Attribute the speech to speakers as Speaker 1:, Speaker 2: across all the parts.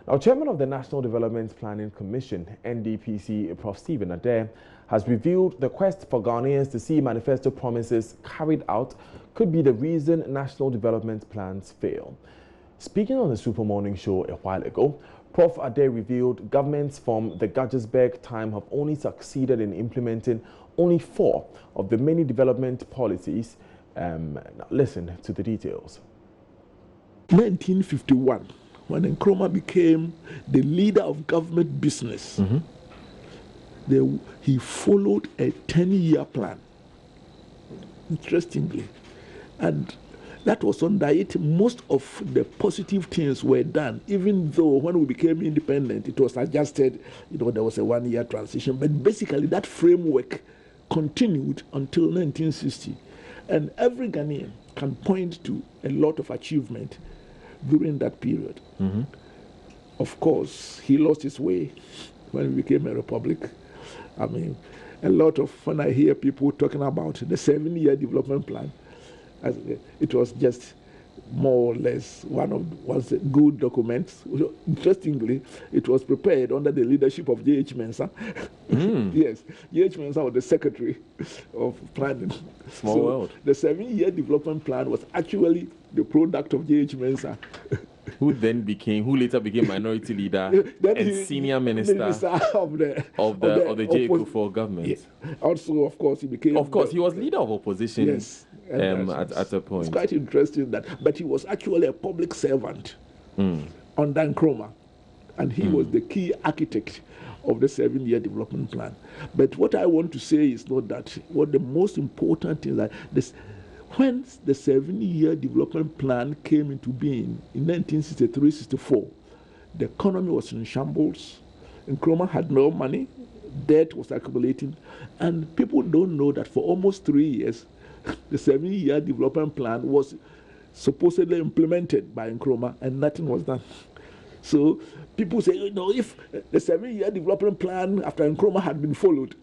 Speaker 1: Now, Chairman of the National Development Planning Commission, NDPC, Prof. Adei, has revealed the quest for Ghanaians to see manifesto promises carried out could be the reason national development plans fail. Speaking on the Super Morning Show a while ago, Prof. Adei revealed governments from the Gajasberg time have only succeeded in implementing only 4 of the many development policies. Listen to the details.
Speaker 2: 1951, when Nkrumah became the leader of government business, he followed a 10-year plan, interestingly. And that was under it. Most of the positive things were done, even though when we became independent, it was adjusted, there was a 1-year transition. But basically, that framework continued until 1960. And every Ghanaian can point to a lot of achievement during that period. Of course, he lost his way when we became a republic. I mean, a lot of, when I hear people talking about the 7-year development plan, it was just more or less one of good documents. Interestingly, it was prepared under the leadership of J.H. Mensah. Yes, J.H. Mensah was the secretary of planning.
Speaker 1: Small world.
Speaker 2: The 7-year development plan was actually the product of J.H. Mensah.
Speaker 1: Who later became minority leader and senior minister of the J. Kufuor government.
Speaker 2: Yes. Also, of course, he became.
Speaker 1: Of course, he was leader of opposition.
Speaker 2: Yes.
Speaker 1: At a point.
Speaker 2: It's quite interesting but he was actually a public servant under Nkrumah, and he was the key architect of the 7-year development plan. But what I want to say is not that. What the most important thing is that when the 7-year development plan came into being in 1963-64, the economy was in shambles. Nkrumah had no money, debt was accumulating, and people don't know that for almost 3 years, the 7-year development plan was supposedly implemented by Nkrumah, and nothing was done. So people say, if the 7-year development plan after Nkrumah had been followed,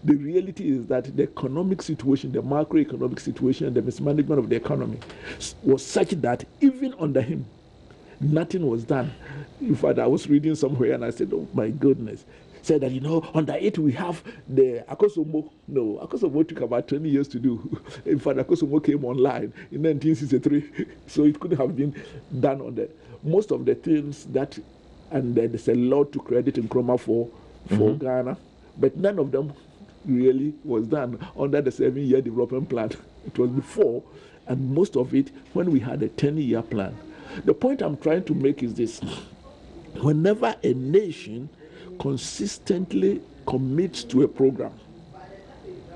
Speaker 2: the reality is that the economic situation, the macroeconomic situation, and the mismanagement of the economy was such that even under him, nothing was done. In fact, I was reading somewhere and I said, oh my goodness. Said that, under it we have the Akosombo. No, Akosombo took about 20 years to do. In fact, Akosombo came online in 1963. So it couldn't have been done on most of the things that, and there's a lot to credit Nkrumah for Ghana, but none of them really was done under the 7-year development plan. It was before, and most of it when we had a 10-year plan. The point I'm trying to make is this. Whenever a nation consistently commits to a program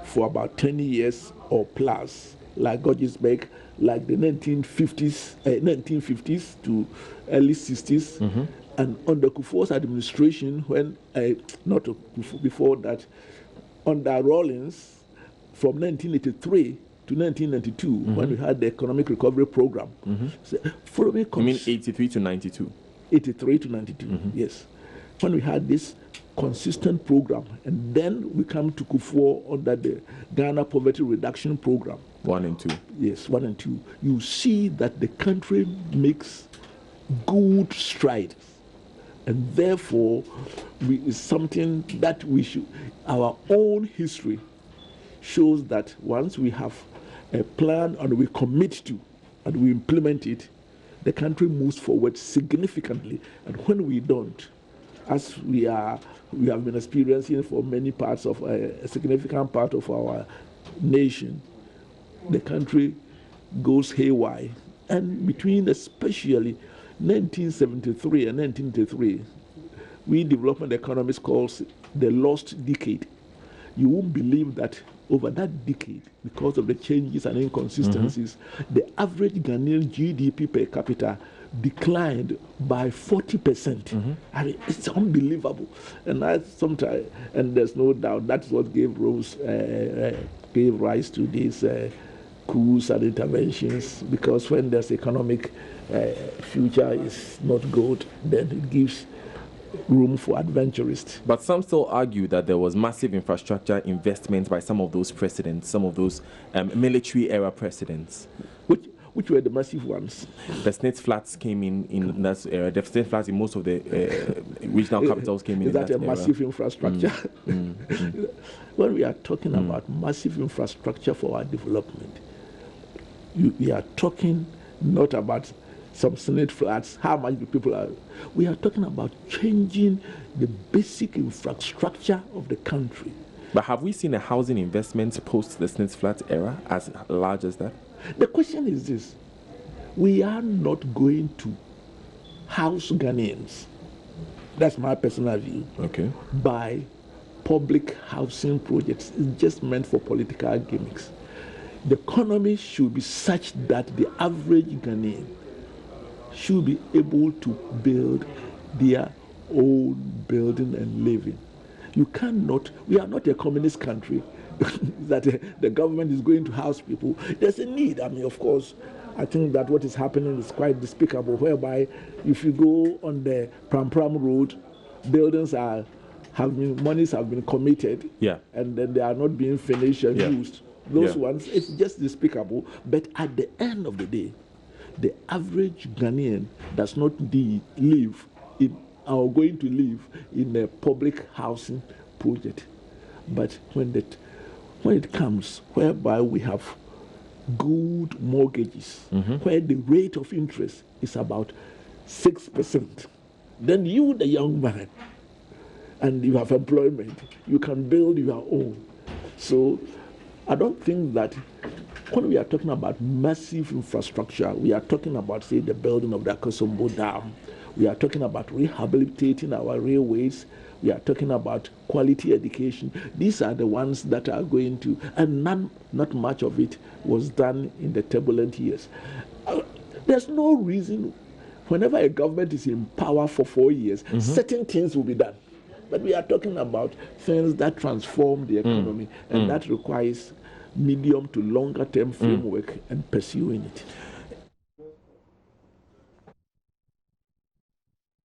Speaker 2: for about 10 years or plus, like Gajasberg, like the 1950s to early 60s, and under Kufuor's administration, when before that, under Rawlings, from 1983 to 1992, when we had the economic recovery program. So following
Speaker 1: you mean 83 to 92?
Speaker 2: 83 to 92, yes. When we had this consistent program, and then we come to Kufuor under the Ghana Poverty Reduction Program.
Speaker 1: 1 and 2.
Speaker 2: Yes, 1 and 2. You see that the country makes good strides. And therefore, it's something that we should, our own history shows that once we have a plan and we commit to and we implement it, the country moves forward significantly. And when we don't, as we have been experiencing for many parts of a significant part of our nation, the country goes haywire. And between especially 1973 and 1983, we development economists calls the lost decade. You won't believe that over that decade, because of the changes and inconsistencies, the average Ghanaian GDP per capita declined by 40%. I mean, it's unbelievable. And and there's no doubt that's what gave rise to these coups and interventions, because when there's economic future is not good, then it gives room for adventurists.
Speaker 1: But some still argue that there was massive infrastructure investment by some of those presidents, some of those military era presidents.
Speaker 2: Which which were the massive ones?
Speaker 1: The Snitz flats came in that era. The Snitz flats in most of the regional capitals came in.
Speaker 2: Is that a
Speaker 1: era.
Speaker 2: massive infrastructure? When we are talking about massive infrastructure for our development, we are talking not about some Snitz flats, how much the people are. We are talking about changing the basic infrastructure of the country.
Speaker 1: But have we seen a housing investment post the Snitz flat era as large as that?
Speaker 2: The question is this: we are not going to house Ghanaians, that's my personal view,
Speaker 1: okay,
Speaker 2: by public housing projects. It's just meant for political gimmicks. The economy should be such that the average Ghanaian should be able to build their own building and living. You cannot, we are not a communist country that the government is going to house people. There's a need. I mean, of course, I think that what is happening is quite despicable, whereby if you go on the Pram Road, buildings monies have been committed, and then they are not being finished and used. Those ones, it's just despicable. But at the end of the day, the average Ghanaian does not live in, or going to live in a public housing project. But when it comes whereby we have good mortgages, where the rate of interest is about 6%, then you, the young man, and you have employment, you can build your own. So I don't think that when we are talking about massive infrastructure, we are talking about, say, the building of the Akosombo Dam, we are talking about rehabilitating our railways, we are talking about quality education. These are the ones that are going to, and not much of it was done in the turbulent years. There's no reason, whenever a government is in power for 4 years, certain things will be done. But we are talking about things that transform the economy, and that requires medium to longer term framework and pursuing it.